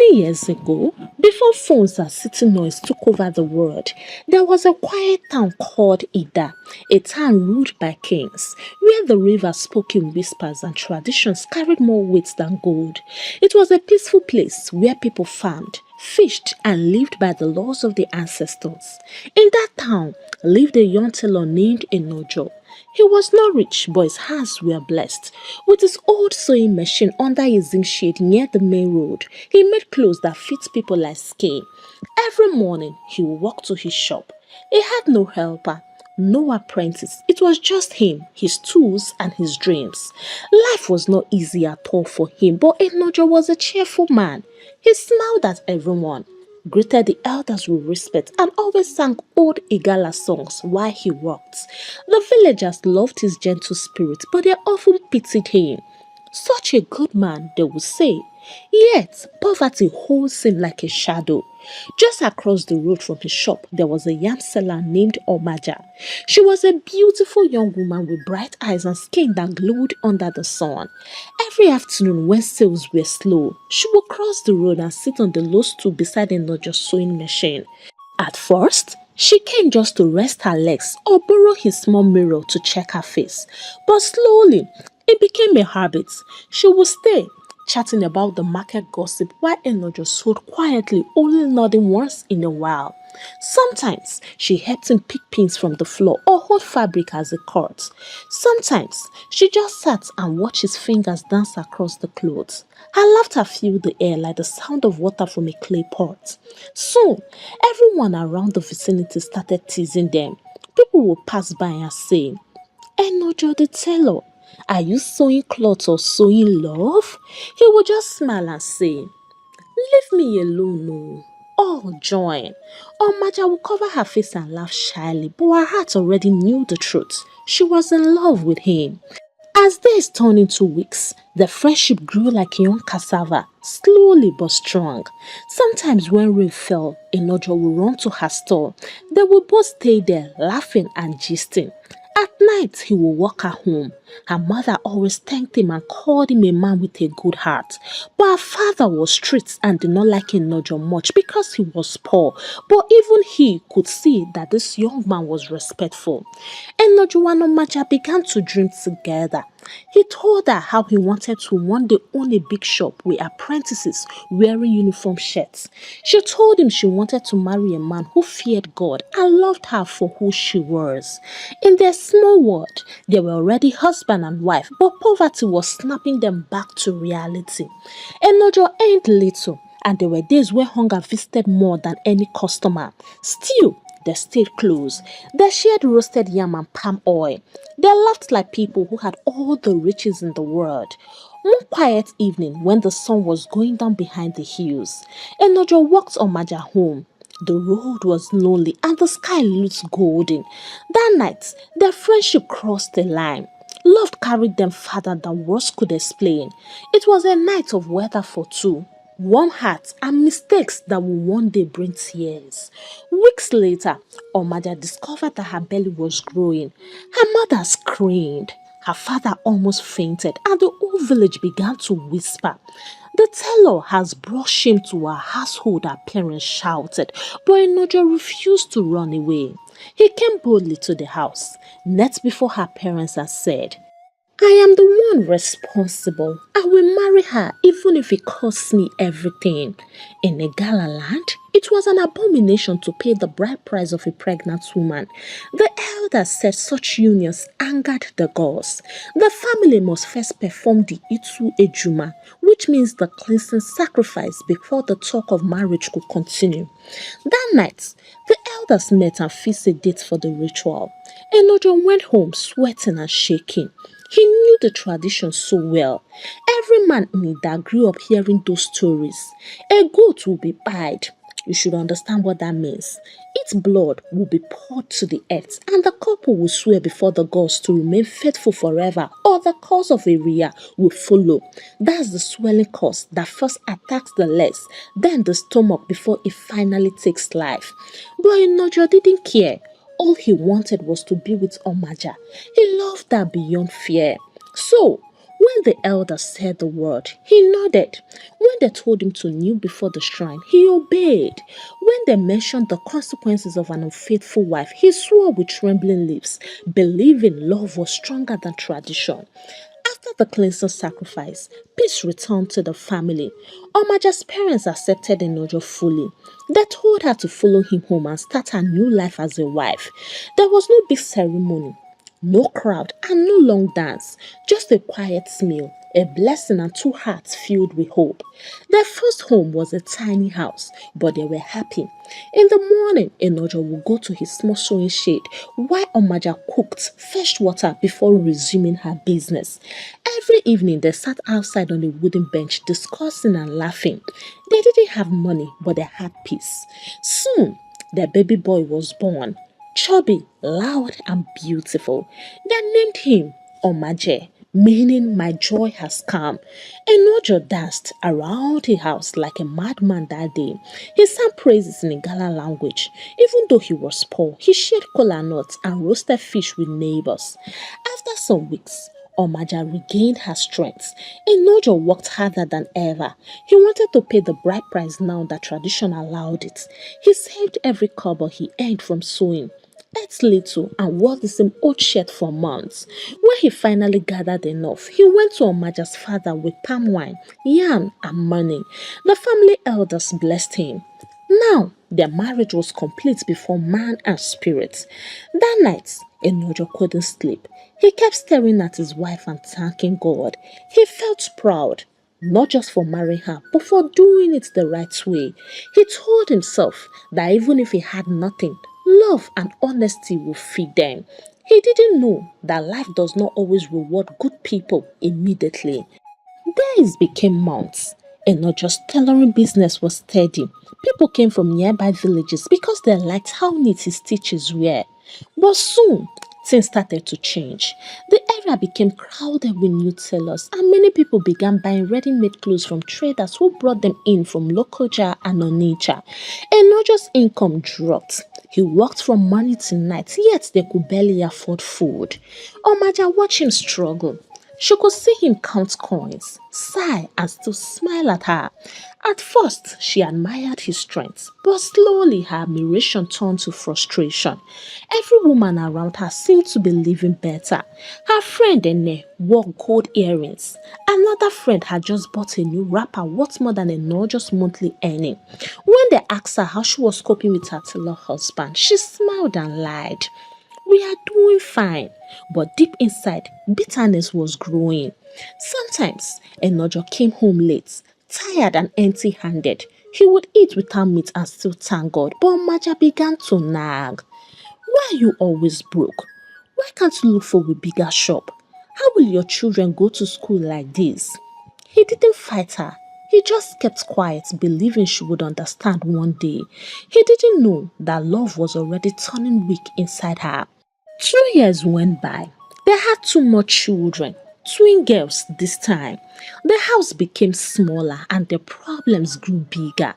Many years ago, before phones and city noise took over the world, there was a quiet town called Ida, a town ruled by kings, where the river spoke in whispers and traditions carried more weight than gold. It was a peaceful place where people farmed, fished, and lived by the laws of the ancestors. In that town lived a young tailor named Enojo. He was not rich, but his hands were blessed. With his old sewing machine under his zinc shade near the main road, he made clothes that fit people like skin. Every morning, he would walk to his shop. He had no helper, no apprentice. It was just him, his tools, and his dreams. Life was not easy at all for him, but Enojo was a cheerful man. He smiled at everyone, greeted the elders with respect, and always sang old Igala songs while he worked. The villagers loved his gentle spirit, but they often pitied him. Such a good man, they would say. Yet, poverty holds him like a shadow. Just across the road from his shop, there was a yam seller named Omaja. She was a beautiful young woman with bright eyes and skin that glowed under the sun. Every afternoon, when sales were slow, she would cross the road and sit on the low stool beside a Nojo's sewing machine. At first, she came just to rest her legs or borrow his small mirror to check her face. But slowly, it became a habit. She would stay, chatting about the market gossip while Enojo sewed quietly, only nodding once in a while. Sometimes she helped him pick pins from the floor or hold fabric as a cut. Sometimes she just sat and watched his fingers dance across the clothes. Her laughter filled the air like the sound of water from a clay pot. Soon, everyone around the vicinity started teasing them. People would pass by and say, Enojo the tailor, are you sewing clothes or sewing love? He would just smile and say, leave me alone, no. All join. Omaja would cover her face and laugh shyly, but her heart already knew the truth. She was in love with him. As days turned into weeks, the friendship grew like young cassava, slowly but strong. Sometimes when rain fell, Enojo would run to her stall. They would both stay there, laughing and gisting. At night, he would walk her home. Her mother always thanked him and called him a man with a good heart. But her father was strict and did not like Enojo much because he was poor. But even he could see that this young man was respectful. Enojo and Omaja began to dream together. He told her how he wanted to one day own a big shop with apprentices wearing uniform shirts. She told him she wanted to marry a man who feared God and loved her for who she was. In their small world, they were already husband and wife, but poverty was snapping them back to reality. Enojo earned little, and there were days where hunger visited more than any customer. Still, they stayed close. They shared roasted yam and palm oil. They laughed like people who had all the riches in the world. One quiet evening when the sun was going down behind the hills, Enojo walked Omaja home. The road was lonely and the sky looked golden. That night, their friendship crossed the line. Love carried them farther than words could explain. It was a night of weather for two, warm hearts and mistakes that will one day bring tears. Weeks later, Omaja discovered that her belly was growing. Her mother screamed. Her father almost fainted and the whole village began to whisper. The tailor has brought shame to our household, her parents shouted, but Enojo refused to run away. He came boldly to the house, knelt before her parents and said, I am the one responsible. I will marry her even if it costs me everything. In a Gala land, it was an abomination to pay the bride price of a pregnant woman. The elders said such unions angered the gods. The family must first perform the Itu Ejuma, which means the cleansing sacrifice before the talk of marriage could continue. That night, the elders met and fixed a date for the ritual. Enojo went home sweating and shaking. He knew the tradition so well. Every man in Ida grew up hearing those stories. A goat will be pied. You should understand what that means. Its blood will be poured to the earth, and the couple will swear before the gods to remain faithful forever, or the cause of a Ria will follow. That's the swelling cause that first attacks the legs, then the stomach before it finally takes life. But Enojo didn't care. All he wanted was to be with Omaja. He loved her beyond fear. So, When the elders said the word, he nodded. When they told him to kneel before the shrine, he obeyed. When they mentioned the consequences of an unfaithful wife, he swore with trembling lips, believing love was stronger than tradition. After the cleansing sacrifice, peace returned to the family. Omaja's parents accepted Enojo fully. They told her to follow him home and start her new life as a wife. There was no big ceremony, no crowd, and no long dance, just a quiet meal, a blessing, and two hearts filled with hope. Their first home was a tiny house, but they were happy. In the morning, Enojo would go to his small sewing shed while Omaja cooked fetched water before resuming her business. Every evening, they sat outside on a wooden bench discussing and laughing. They didn't have money, but they had peace. Soon, their baby boy was born. Chubby, loud, and beautiful. They named him Omaje, meaning my joy has come. Enojo danced around the house like a madman that day. He sang praises in Igala language. Even though he was poor, he shared kola nuts and roasted fish with neighbors. After some weeks, Omaja regained her strength. Enojo worked harder than ever. He wanted to pay the bride price now that tradition allowed it. He saved every kobo he earned from sewing, ate little, and wore the same old shirt for months. When he finally gathered enough, he went to Omaja's father with palm wine, yam, and money. The family elders blessed him. Now, their marriage was complete before man and spirit. That night, Enojo couldn't sleep. He kept staring at his wife and thanking God. He felt proud, not just for marrying her, but for doing it the right way. He told himself that even if he had nothing, love and honesty would feed them. He didn't know that life does not always reward good people immediately. Days became months, and not just tailoring business was steady. People came from nearby villages because they liked how neat his stitches were. But soon, things started to change. The area became crowded with new tailors, and many people began buying ready-made clothes from traders who brought them in from Lokoja and Onitsha. And not just income dropped. He worked from morning to night, yet they could barely afford food. Omaja watched him struggle. She could see him count coins, sigh, and still smile at her. At first, she admired his strength, but slowly her admiration turned to frustration. Every woman around her seemed to be living better. Her friend Ene wore gold earrings. Another friend had just bought a new wrapper worth more than Enojo's monthly earning. When they asked her how she was coping with her tailor husband, she smiled and lied. We are doing fine, but deep inside, bitterness was growing. Sometimes, Enojo came home late, tired and empty handed. He would eat without meat and still thank God, but Maja began to nag. Why are you always broke? Why can't you look for a bigger shop? How will your children go to school like this? He didn't fight her. He just kept quiet, believing she would understand one day. He didn't know that love was already turning weak inside her. 2 years went by. They had two more children, twin girls this time. The house became smaller and the problems grew bigger.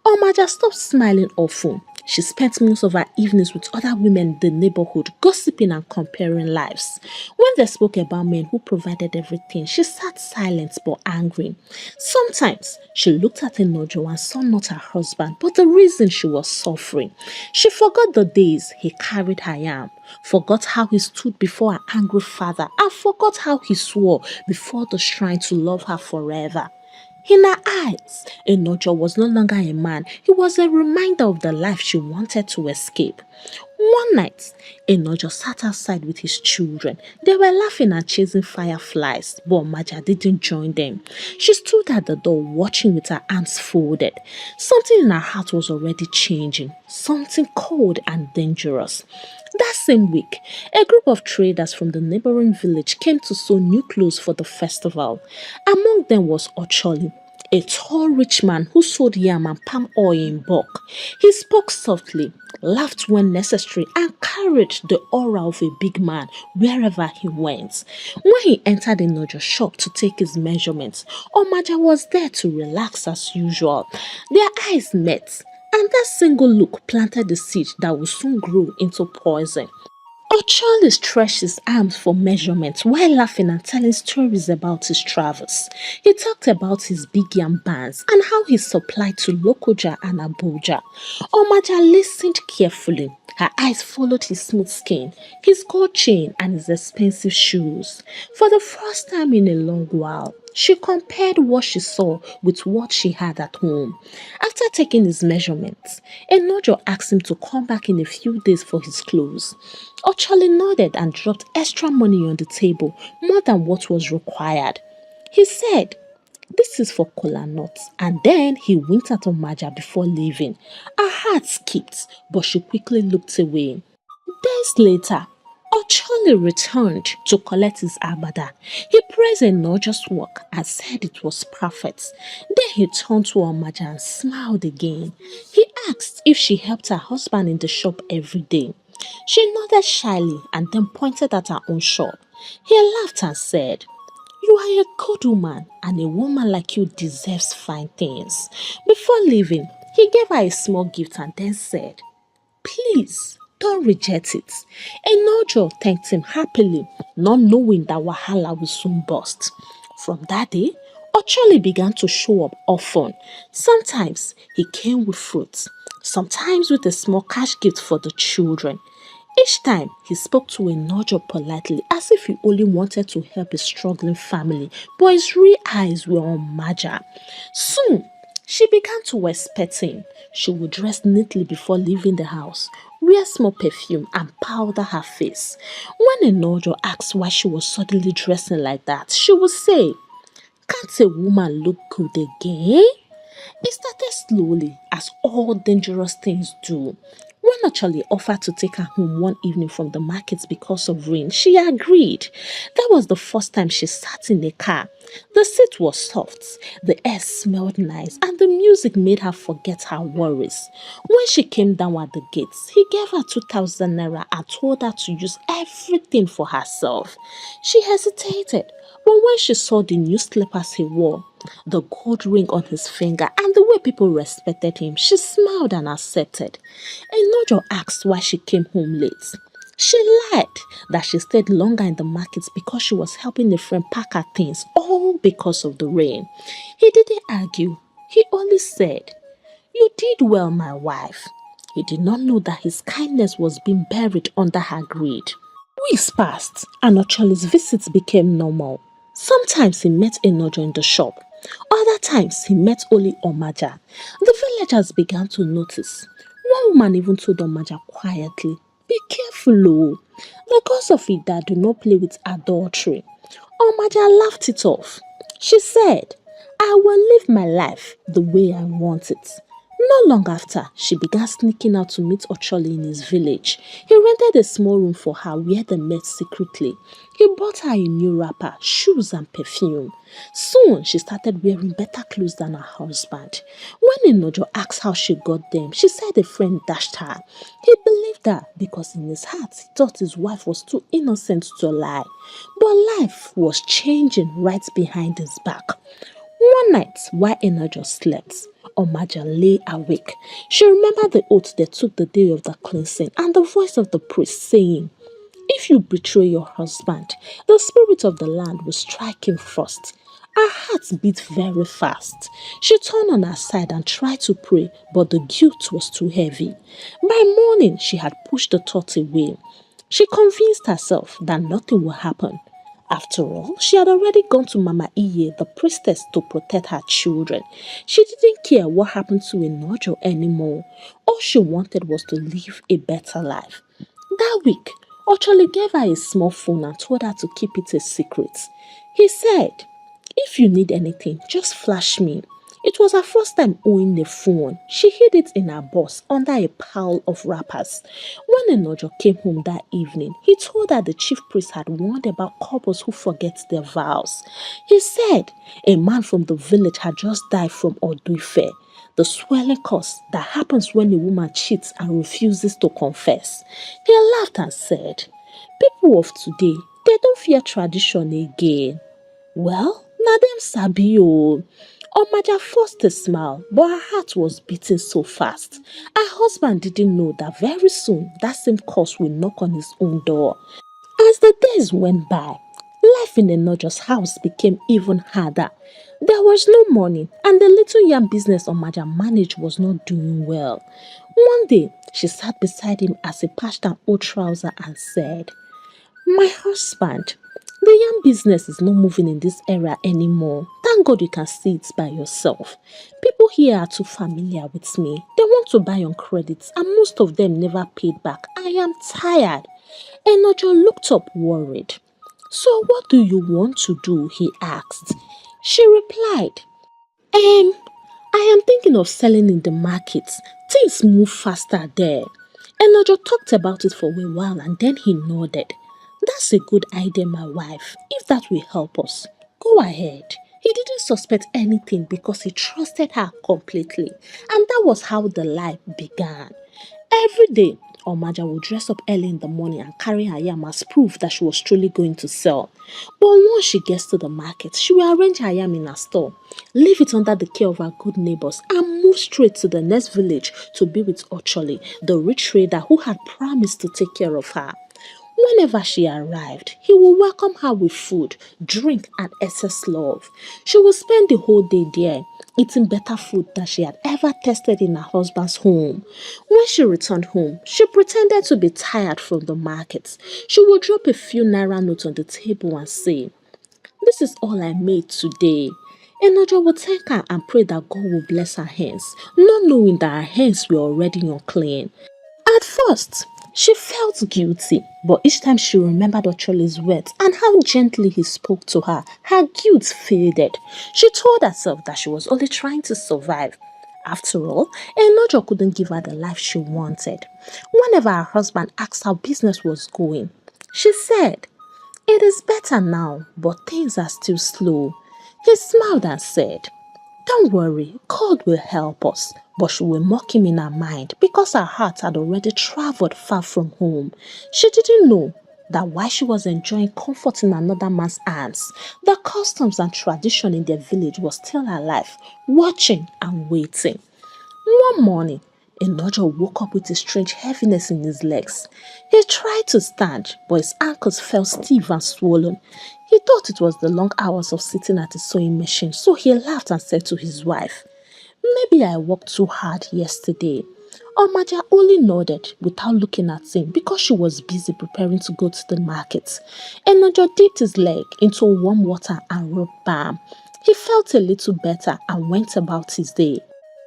Omaja stopped smiling often. She spent most of her evenings with other women in the neighborhood, gossiping and comparing lives. When they spoke about men who provided everything, she sat silent but angry. Sometimes she looked at Enojo and saw not her husband, but the reason she was suffering. She forgot the days he carried her yam, forgot how he stood before her angry father, and forgot how he swore before the shrine to love her forever. In her eyes, Enojo was no longer a man. He was a reminder of the life she wanted to escape. One night, Enojo sat outside with his children. They were laughing and chasing fireflies, but Maja didn't join them. She stood at the door watching with her arms folded. Something in her heart was already changing, something cold and dangerous. That same week, a group of traders from the neighboring village came to sew new clothes for the festival. Among them was Ocholi, a tall rich man who sold yam and palm oil in bulk. He spoke softly, laughed when necessary, and carried the aura of a big man wherever he went. When he entered the Nojo shop to take his measurements, Omaja was there to relax as usual. Their eyes met, and that single look planted the seed that would soon grow into poison. Charlie stretched his arms for measurement while laughing and telling stories about his travels. He talked about his big yam bands and how he supplied to Lokoja and Abuja. Omaja listened carefully. Her eyes followed his smooth skin, his gold chain, and his expensive shoes. For the first time in a long while, she compared what she saw with what she had at home. After taking his measurements, Enojo asked him to come back in a few days for his clothes. Ochali nodded and dropped extra money on the table, more than what was required. He said, "This is for kola nuts," and then he winked at Omaja before leaving. Her heart skipped, but she quickly looked away. Days later, Ocholi returned to collect his abada. He praised Enoja's work and said it was perfect. Then he turned to Omaja and smiled again. He asked if she helped her husband in the shop every day. She nodded shyly and then pointed at her own shop. He laughed and said, "You are a good woman, and a woman like you deserves fine things." Before leaving, he gave her a small gift and then said, "Please, don't reject it." Enojo thanked him happily, not knowing that Wahala will soon burst. From that day, Ocholi began to show up often. Sometimes he came with fruits, sometimes with a small cash gift for the children. Each time he spoke to Enojo politely as if he only wanted to help a struggling family, but his real eyes were on Maja. Soon, she began to expect him. She would dress neatly before leaving the house, wear small perfume, and powder her face. When Enojo asked why she was suddenly dressing like that, she would say, "Can't a woman look good again?" It started slowly, as all dangerous things do. When Achali offered to take her home one evening from the market because of rain, she agreed. That was the first time she sat in a car. The seat was soft, the air smelled nice, and the music made her forget her worries. When she came down at the gates, he gave her 2,000 naira and told her to use everything for herself. She hesitated, but when she saw the new slippers he wore, the gold ring on his finger, and the way people respected him, she smiled and accepted. Enojo asked why she came home late. She lied that she stayed longer in the market because she was helping a friend pack her things, all because of the rain. He didn't argue. He only said, "You did well, my wife." He did not know that his kindness was being buried under her greed. Weeks passed, and Ocholi's visits became normal. Sometimes he met Enojo in the shop. Other times he met only Omaja. The villagers began to notice. One woman even told Omaja quietly, "Be careful, oh. The gods of Ida do not play with adultery." Omaja laughed it off. She said, "I will live my life the way I want it." Not long after, she began sneaking out to meet Ocholi in his village. He rented a small room for her where they met secretly. He bought her a new wrapper, shoes, and perfume. Soon, she started wearing better clothes than her husband. When Enojo asked how she got them, she said a friend dashed her. He believed her because in his heart, he thought his wife was too innocent to lie. But life was changing right behind his back. One night, while Enojo slept, Omaja lay awake. She remembered the oath they took the day of the cleansing and the voice of the priest saying, "If you betray your husband, the spirit of the land will strike him first." Her heart beat very fast. She turned on her side and tried to pray, but the guilt was too heavy. By morning, she had pushed the thought away. She convinced herself that nothing would happen. After all, she had already gone to Mama Iye, the priestess, to protect her children. She didn't care what happened to Enojo anymore. All she wanted was to live a better life. That week, Ocholi gave her a small phone and told her to keep it a secret. He said, "If you need anything, just flash me." It was her first time owning a phone. She hid it in her box under a pile of wrappers. When Enojo came home that evening, he told her the chief priest had warned about couples who forget their vows. He said a man from the village had just died from Oduife, the swelling curse that happens when a woman cheats and refuses to confess. He laughed and said, "People of today, they don't fear tradition again." Well, na dem sabi o. Omaja forced a smile, but her heart was beating so fast. Her husband didn't know that very soon that same curse would knock on his own door. As the days went by, life in Enojo's house became even harder. There was no money, and the little yam business Omaja managed was not doing well. One day, she sat beside him as he patched an old trouser and said, "My husband, the yam business is not moving in this era anymore. Thank God you can see it by yourself. People here are too familiar with me. They want to buy on credit, and most of them never paid back. I am tired." Enojo looked up worried. "So what do you want to do?" he asked. She replied, I am thinking of selling in the market. Things move faster there." Enojo talked about it for a while and then he nodded. "That's a good idea, my wife. If that will help us, go ahead." He didn't suspect anything because he trusted her completely. And that was how the lie began. Every day, Omaja would dress up early in the morning and carry her yam as proof that she was truly going to sell. But once she gets to the market, she will arrange her yam in her store, leave it under the care of her good neighbors, and move straight to the next village to be with Ocholi, the rich trader who had promised to take care of her. Whenever she arrived, he would welcome her with food, drink, and excess love. She would spend the whole day there, eating better food than she had ever tasted in her husband's home. When she returned home, she pretended to be tired from the market. She would drop a few naira notes on the table and say, "This is all I made today." Enojo would thank her and pray that God would bless her hands, not knowing that her hands were already unclean. At first, she felt guilty, but each time she remembered Ocholi's words and how gently he spoke to her, her guilt faded. She told herself that she was only trying to survive. After all, Enojo couldn't give her the life she wanted. Whenever her husband asked how business was going, she said, "It is better now, but things are still slow." He smiled and said, "Don't worry, God will help us." But she will mock him in her mind because her heart had already traveled far from home. She didn't know that while she was enjoying comfort in another man's arms, the customs and tradition in their village was still alive, watching and waiting. One morning, Enojo woke up with a strange heaviness in his legs. He tried to stand, but his ankles felt stiff and swollen. He thought it was the long hours of sitting at the sewing machine, so he laughed and said to his wife, "Maybe I worked too hard yesterday." Omaja only nodded without looking at him because she was busy preparing to go to the market. Enojo dipped his leg into warm water and rubbed balm. He felt a little better and went about his day.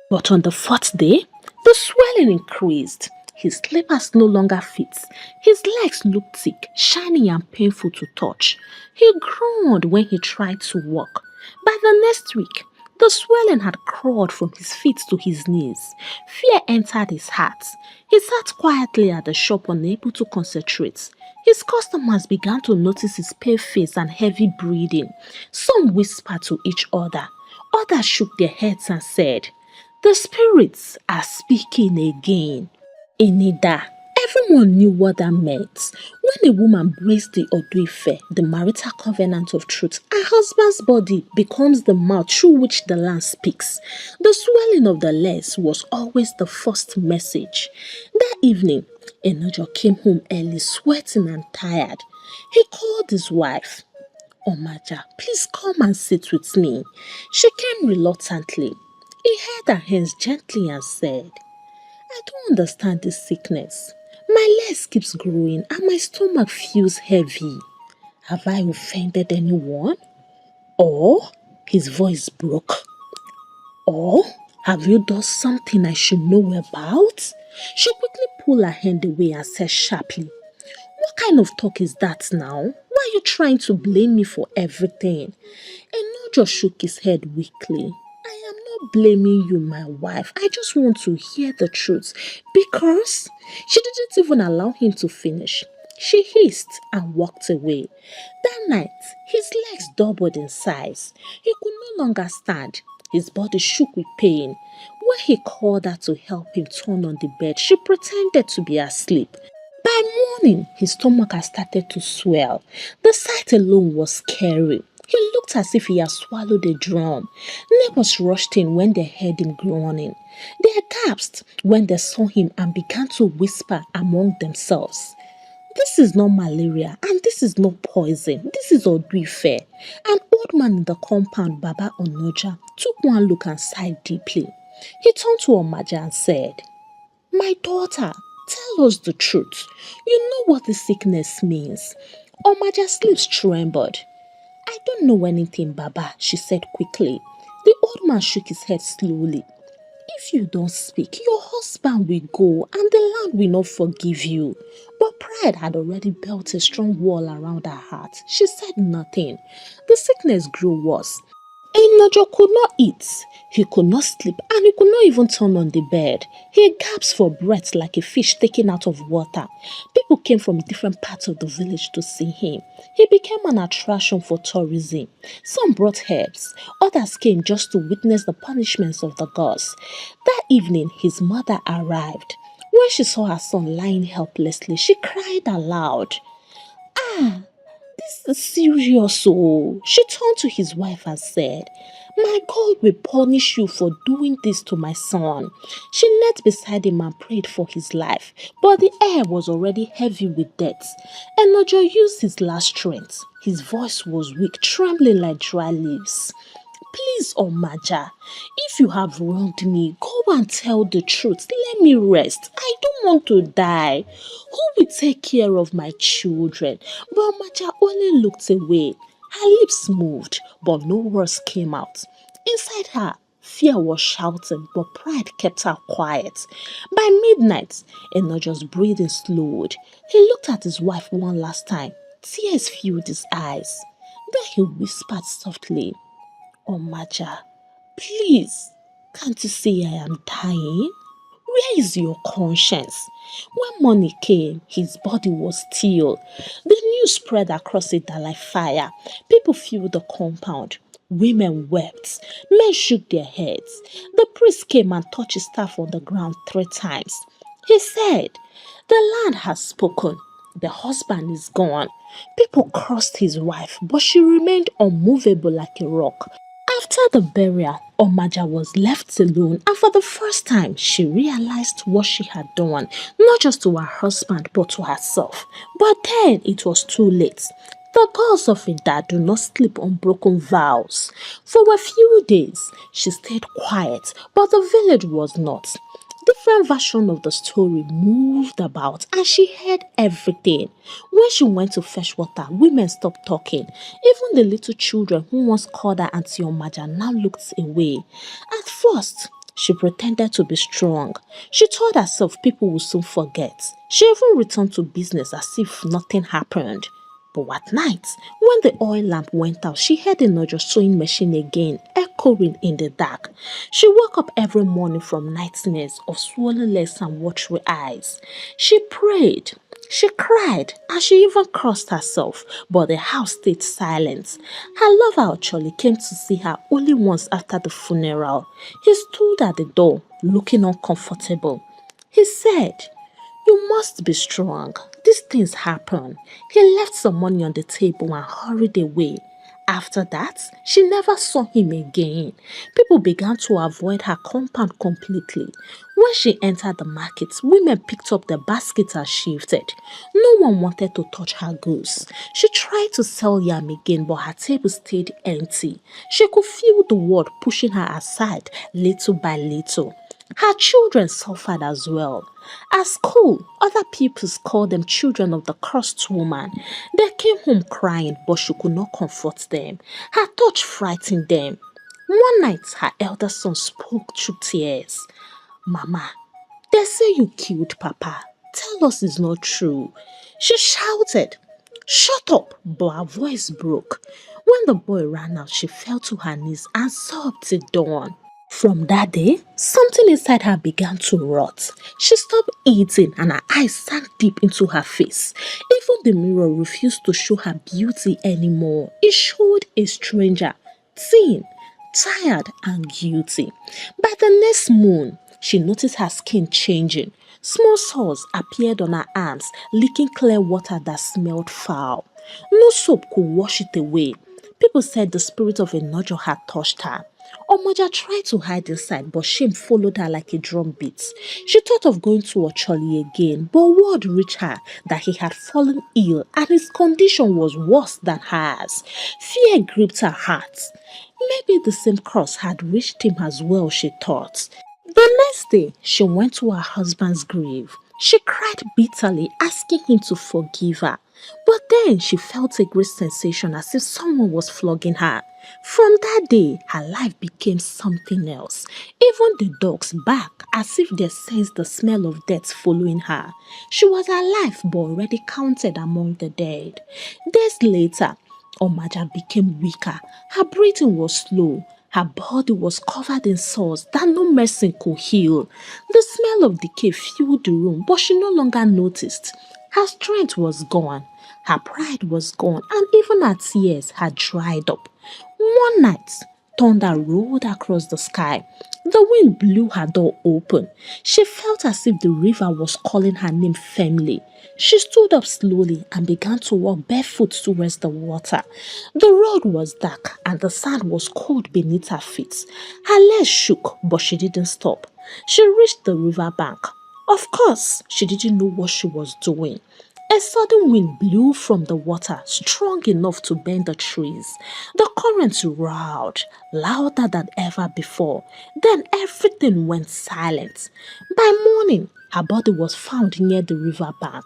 But on the fourth day, the swelling increased. His slippers no longer fit. His legs looked thick, shiny and painful to touch. He groaned when he tried to walk. By the next week, the swelling had crawled from his feet to his knees. Fear entered his heart. He sat quietly at the shop, unable to concentrate. His customers began to notice his pale face and heavy breathing. Some whispered to each other. Others shook their heads and said, "The spirits are speaking again." In Ida, everyone knew what that meant. When a woman breaks the Oduife, the marital covenant of truth, her husband's body becomes the mouth through which the land speaks. The swelling of the legs was always the first message. That evening, Enojo came home early, sweating and tired. He called his wife. "Omaja, please come and sit with me." She came reluctantly. He held her hands gently and said, "I don't understand this sickness. My legs keeps growing and my stomach feels heavy. Have I offended anyone? Or," his voice broke, "or have you done something I should know about?" She quickly pulled her hand away and said sharply, "What kind of talk is that now? Why are you trying to blame me for everything?" Enojo shook his head weakly. "I am not blaming you, my wife. I just want to hear the truth." Because she didn't even allow him to finish. She hissed and walked away. That night, his legs doubled in size. He could no longer stand. His body shook with pain. When he called her to help him turn on the bed, she pretended to be asleep. By morning, his stomach had started to swell. The sight alone was scary. He looked as if he had swallowed a drum. Neighbors rushed in when they heard him groaning. They gasped when they saw him and began to whisper among themselves. This is not malaria and this is not poison. This is Oduife. An old man in the compound, Baba Onoja, took one look and sighed deeply. He turned to Omaja and said, My daughter, tell us the truth. You know what this sickness means. Omaja's lips trembled. I don't know anything, Baba, she said quickly. The old man shook his head slowly. If you don't speak, your husband will go and the land will not forgive you. But pride had already built a strong wall around her heart. She said nothing. The sickness grew worse. Enojo could not eat, he could not sleep, and he could not even turn on the bed. He gasped for breath like a fish taken out of water. People came from different parts of the village to see him. He became an attraction for tourism. Some brought herbs, others came just to witness the punishments of the gods. That evening, his mother arrived. When she saw her son lying helplessly, she cried aloud. Ah! This is serious, oh. She turned to his wife and said, My God will punish you for doing this to my son. She knelt beside him and prayed for his life, but the air was already heavy with death. Enojo used his last strength. His voice was weak, trembling like dry leaves. Please, Omaja, if you have wronged me, go and tell the truth. Let me rest. I don't want to die. Who will take care of my children? But Omaja only looked away. Her lips moved, but no words came out. Inside her, fear was shouting, but pride kept her quiet. By midnight, Enojo's breathing slowed. He looked at his wife one last time. Tears filled his eyes. Then he whispered softly, Omaja, please, can't you see I am dying? Where is your conscience? When morning came, his body was still. The news spread across it like fire. People filled the compound. Women wept. Men shook their heads. The priest came and touched his staff on the ground 3 times. He said, The land has spoken. The husband is gone. People cursed his wife, but she remained unmovable like a rock. After the burial, Omaja was left alone, and for the first time, she realized what she had done, not just to her husband, but to herself. But then it was too late. The gods of Ida do not sleep on broken vows. For a few days, she stayed quiet, but the village was not. Different versions of the story moved about and she heard everything. When she went to fetch water, women stopped talking. Even the little children who once called her Auntie Omaja now looked away. At first, she pretended to be strong. She told herself people would soon forget. She even returned to business as if nothing happened. But at night, when the oil lamp went out, she heard Enojo's sewing machine again, echoing in the dark. She woke up every morning from nightmares of swollen legs and watery eyes. She prayed, she cried, and she even cursed herself, but the house stayed silent. Her lover actually came to see her only once after the funeral. He stood at the door, looking uncomfortable. He said, You must be strong. These things happen. He left some money on the table and hurried away. After that, she never saw him again. People began to avoid her compound completely. When she entered the market, women picked up the baskets and shifted. No one wanted to touch her goods. She tried to sell yam again, but her table stayed empty. She could feel the world pushing her aside little by little. Her children suffered as well. At school, other pupils called them children of the cursed woman. They came home crying, but she could not comfort them. Her touch frightened them. One night, her elder son spoke through tears. Mama, they say you killed Papa. Tell us it's not true. She shouted. Shut up, but her voice broke. When the boy ran out, she fell to her knees and sobbed till dawn. From that day, something inside her began to rot. She stopped eating and her eyes sank deep into her face. Even the mirror refused to show her beauty anymore. It showed a stranger, thin, tired and guilty. By the next moon, she noticed her skin changing. Small sores appeared on her arms, leaking clear water that smelled foul. No soap could wash it away. People said the spirit of a Nojo had touched her. Omoja tried to hide inside, but shame followed her like a drumbeat. She thought of going to Ocholi again, but word reached her that he had fallen ill and his condition was worse than hers. Fear gripped her heart. Maybe the same cross had reached him as well, she thought. The next day, she went to her husband's grave. She cried bitterly, asking him to forgive her. But then she felt a great sensation as if someone was flogging her. From that day, her life became something else. Even the dogs barked as if they sensed the smell of death following her. She was alive but already counted among the dead. Days later, Omaja became weaker. Her breathing was slow. Her body was covered in sores that no medicine could heal. The smell of decay filled the room, but she no longer noticed. Her strength was gone. Her pride was gone, and even her tears had dried up. One night, thunder rolled across the sky. The wind blew her door open. She felt as if the river was calling her name firmly. She stood up slowly and began to walk barefoot towards the water. The road was dark and the sand was cold beneath her feet. Her legs shook, but she didn't stop. She reached the river bank. Of course, she didn't know what she was doing. A sudden wind blew from the water, strong enough to bend the trees. The current roared, louder than ever before. Then everything went silent. By morning, her body was found near the river bank.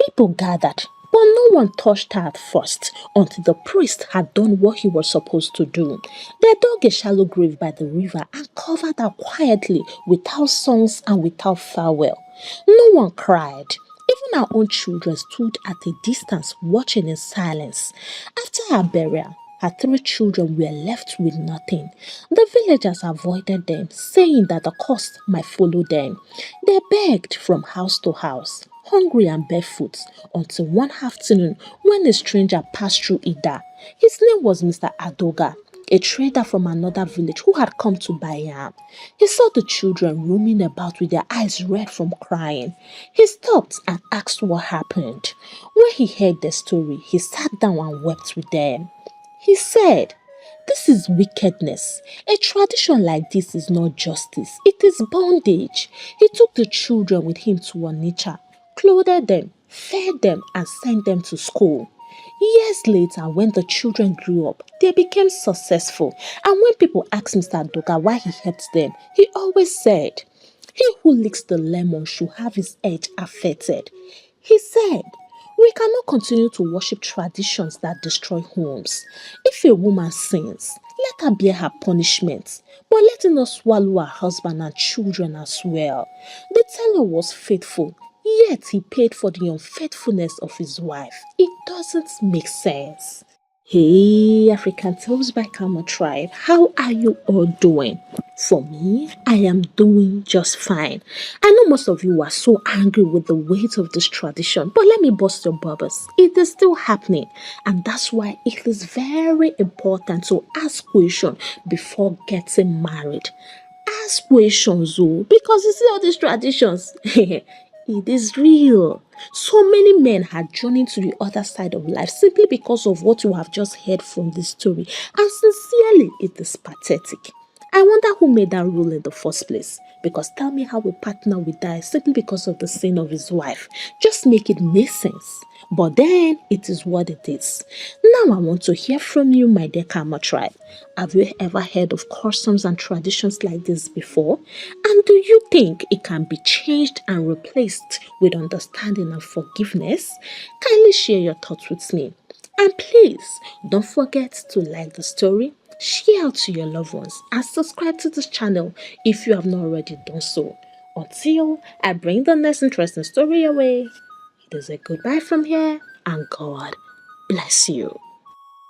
People gathered, but no one touched her at first until the priest had done what he was supposed to do. They dug a shallow grave by the river and covered her quietly without songs and without farewell. No one cried. Even our own children stood at a distance watching in silence. After her burial, her three children were left with nothing. The villagers avoided them, saying that the cost might follow them. They begged from house to house, hungry and barefoot, until one afternoon when a stranger passed through Ida. His name was Mr. Adoga, a trader from another village who had come to buy yam. He saw the children roaming about with their eyes red from crying. He stopped and asked what happened. When he heard the story, he sat down and wept with them. He said, "This is wickedness. A tradition like this is not justice, it is bondage." He took the children with him to Onitsha, clothed them, fed them, and sent them to school. Years later, when the children grew up, they became successful. And when people asked Mr. Doga why he helped them, he always said, "He who licks the lemon should have his edge affected." He said, "We cannot continue to worship traditions that destroy homes. If a woman sins, let her bear her punishment, but let it not swallow her husband and children as well." The tailor was faithful, yet he paid for the unfaithfulness of his wife. It doesn't make sense. Hey, African Tales by Kama Tribe, how are you all doing? For me, I am doing just fine. I know most of you are so angry with the weight of this tradition, but let me bust your bubbles. It is still happening, and that's why it is very important to ask questions before getting married. Ask questions, oh, because you see all these traditions. It is real. So many men had journeyed to the other side of life simply because of what you have just heard from this story. And sincerely, it is pathetic. I wonder who made that rule in the first place. Because tell me how a partner will die simply because of the sin of his wife. Just make it make sense. But then, it is what it is. Now I want to hear from you, my dear Karma tribe. Have you ever heard of customs and traditions like this before? And do you think it can be changed and replaced with understanding and forgiveness? Kindly share your thoughts with me. And please, don't forget to like the story, share it to your loved ones, and subscribe to this channel if you have not already done so. Until I bring the next interesting story your way, it is a goodbye from here, and God bless you.